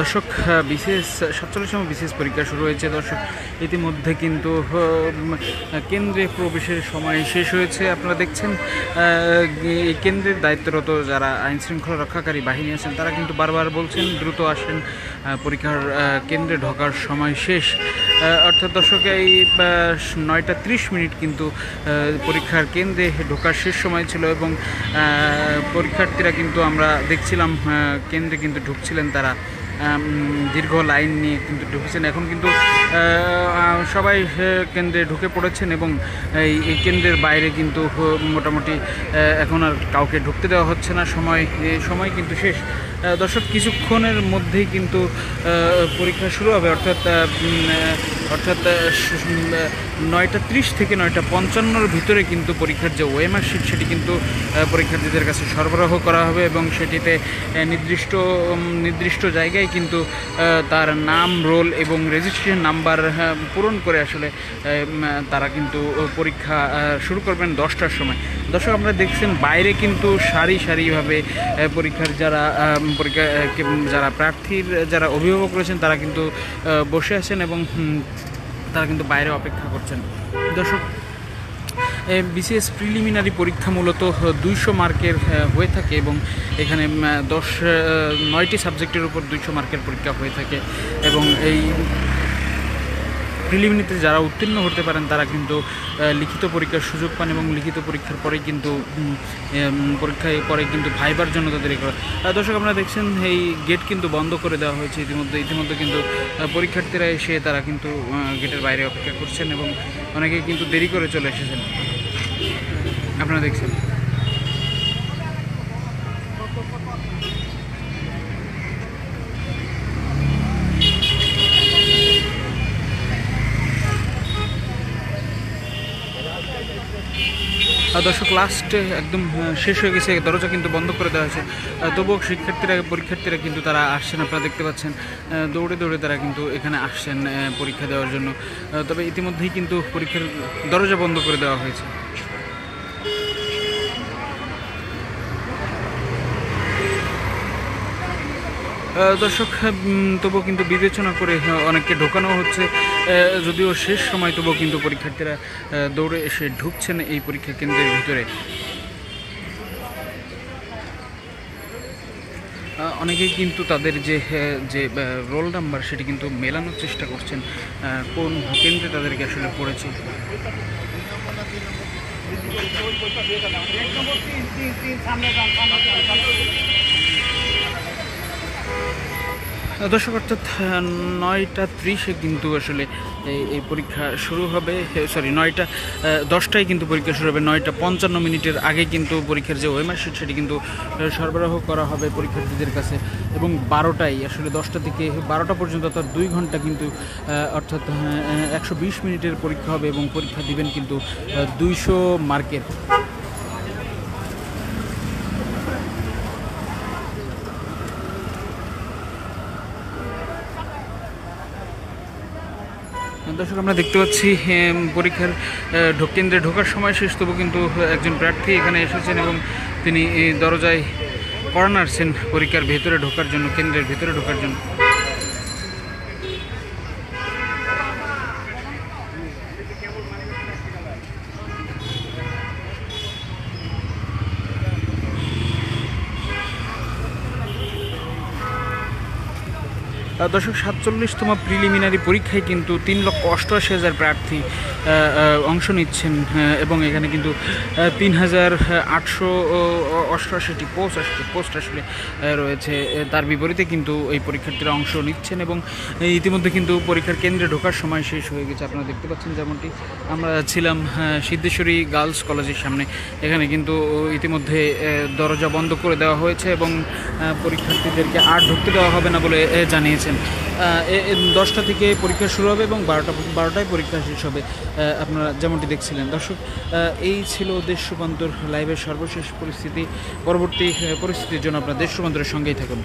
দর্শক, BCS 47তম BCS পরীক্ষা শুরু হয়েছে। দর্শক, ইতিমধ্যে কিন্তু কেন্দ্রে প্রবেশের সময় শেষ হয়েছে। আপনারা দেখছেন এই কেন্দ্রের দায়িত্বরত যারা আইন শৃঙ্খলা রক্ষাকারী বাহিনী আছেন তারা কিন্তু বারবার বলছেন দ্রুত আসেন, পরীক্ষার কেন্দ্রে ঢোকার সময় শেষ। অর্থাৎ দর্শক, এই 9টা 30 মিনিট কিন্তু পরীক্ষার কেন্দ্রে ঢোকার শেষ সময় ছিল এবং পরীক্ষার্থীরা কিন্তু আমরা দেখছিলাম কেন্দ্রে কিন্তু ঢুকছিলেন, তারা দীর্ঘ লাইন নিয়ে কিন্তু ঢুকেছেন। এখন কিন্তু সবাই কেন্দ্রে ঢুকে পড়েছেন এবং এই কেন্দ্রের বাইরে কিন্তু মোটামুটি এখন আর কাউকে ঢুকতে দেওয়া হচ্ছে না। সময় কিন্তু শেষ। দর্শক, কিছুক্ষণের মধ্যেই কিন্তু পরীক্ষা শুরু হবে, অর্থাৎ 9টা 30 থেকে 9টা 55-র ভিতরে কিন্তু পরীক্ষার যে ওএমআর শিট সেটি কিন্তু পরীক্ষার্থীদের কাছে সরবরাহ করা হবে এবং সেটিতে নির্দিষ্ট জায়গায় কিন্তু তার নাম, রোল এবং রেজিস্ট্রেশন নাম্বার পূরণ করে আসলে তারা কিন্তু পরীক্ষা শুরু করবেন 10টার সময়। দর্শক, আপনারা দেখছেন বাইরে কিন্তু সারিভাবে পরীক্ষার যারা প্রার্থীর যারা অভিভাবক রয়েছেন তারা কিন্তু বসে আছেন এবং তারা কিন্তু বাইরে অপেক্ষা করছেন। দর্শক, বিসিএস প্রিলিমিনারি পরীক্ষা মূলত 200 মার্কের হয়ে থাকে এবং এখানে 9টি সাবজেক্টের উপর 200 মার্কের পরীক্ষা হয়ে থাকে এবং এই প্রিলিমিনারিতে যারা উত্তীর্ণ হতে পারেন তারা কিন্তু লিখিত পরীক্ষার সুযোগ পান এবং লিখিত পরীক্ষার পরেই কিন্তু ভাইবার জন্য তাদের করা। দর্শক, আপনারা দেখছেন এই গেট কিন্তু বন্ধ করে দেওয়া হয়েছে ইতিমধ্যে কিন্তু পরীক্ষার্থীরা এসে তারা কিন্তু গেটের বাইরে অপেক্ষা করছেন এবং অনেকেই কিন্তু দেরি করে চলে এসেছেন। আপনারা দেখছেন দর্শক, লাস্টে একদম শেষ হয়ে গেছে, দরজা কিন্তু বন্ধ করে দেওয়া হয়েছে। তবুও পরীক্ষার্থীরা কিন্তু তারা আসছেন। আপনারা দেখতে পাচ্ছেন দৌড়ে তারা কিন্তু এখানে আসছেন পরীক্ষা দেওয়ার জন্য। তবে ইতিমধ্যেই কিন্তু পরীক্ষার দরজা বন্ধ করে দেওয়া হয়েছে। দর্শক, তবুও কিন্তু বিবেচনা করে অনেককে ঢোকানো হচ্ছে, যদিও শেষ সময় তবুও কিন্তু পরীক্ষার্থীরা দৌড়ে এসে ঢুকছেন এই পরীক্ষা কেন্দ্রের ভিতরে। অনেকেই কিন্তু তাদের যে রোল নাম্বার সেটি কিন্তু মেলানোর চেষ্টা করছেন, কোন কেন্দ্রে তাদেরকে আসলে পড়েছে। দর্শক, অর্থাৎ 9টা 30-এ কিন্তু আসলে এই পরীক্ষা শুরু হবে। 10টায় কিন্তু পরীক্ষা শুরু হবে। 9টা 55 মিনিটের আগে কিন্তু পরীক্ষার যে ওএমআর শিট সেটি কিন্তু সরবরাহ করা হবে পরীক্ষার্থীদের কাছে এবং 12টায় আসলে 10টা থেকে 12টা পর্যন্ত অর্থাৎ 2 ঘন্টা কিন্তু অর্থাৎ 120 মিনিটের পরীক্ষা হবে এবং পরীক্ষা দিবেন কিন্তু 200 মার্কের। দর্শক, আমরা দেখতে পাচ্ছি পরীক্ষার কেন্দ্রে ঢোকার সময় শেষ, তবু কিন্তু একজন প্রার্থী এখানে এসেছেন এবং তিনি দরজায় কড়া নাড়ছেন পরীক্ষার ভেতরে ঢোকার জন্য, কেন্দ্রের ভেতরে ঢোকার জন্য। দর্শক, 47তম প্রিলিমিনারি পরীক্ষায় কিন্তু 3,88,000 প্রার্থী অংশ নিচ্ছেন এবং এখানে কিন্তু 3,888টি পোস্ট আসলে রয়েছে। তার বিপরীতে কিন্তু এই পরীক্ষার্থীরা অংশ নিচ্ছেন এবং ইতিমধ্যে কিন্তু পরীক্ষার কেন্দ্রে ঢোকার সময় শেষ হয়ে গেছে। আপনারা দেখতে পাচ্ছেন যেমনটি আমরা ছিলাম সিদ্ধেশ্বরী গার্লস কলেজের সামনে, এখানে কিন্তু ইতিমধ্যে দরজা বন্ধ করে দেওয়া হয়েছে এবং পরীক্ষার্থীদেরকে আর ঢুকতে দেওয়া হবে না বলে জানিয়েছে। 10টা থেকে পরীক্ষা শুরু হবে এবং 12টায় পরীক্ষা শেষ হবে, আপনারা যেমনটি দেখছিলেন। দর্শক, এই ছিল দেশ রূপান্তর লাইভের সর্বশেষ পরিস্থিতি। পরবর্তী পরিস্থিতির জন্য আপনারা দেশ রূপান্তরের সঙ্গেই থাকুন।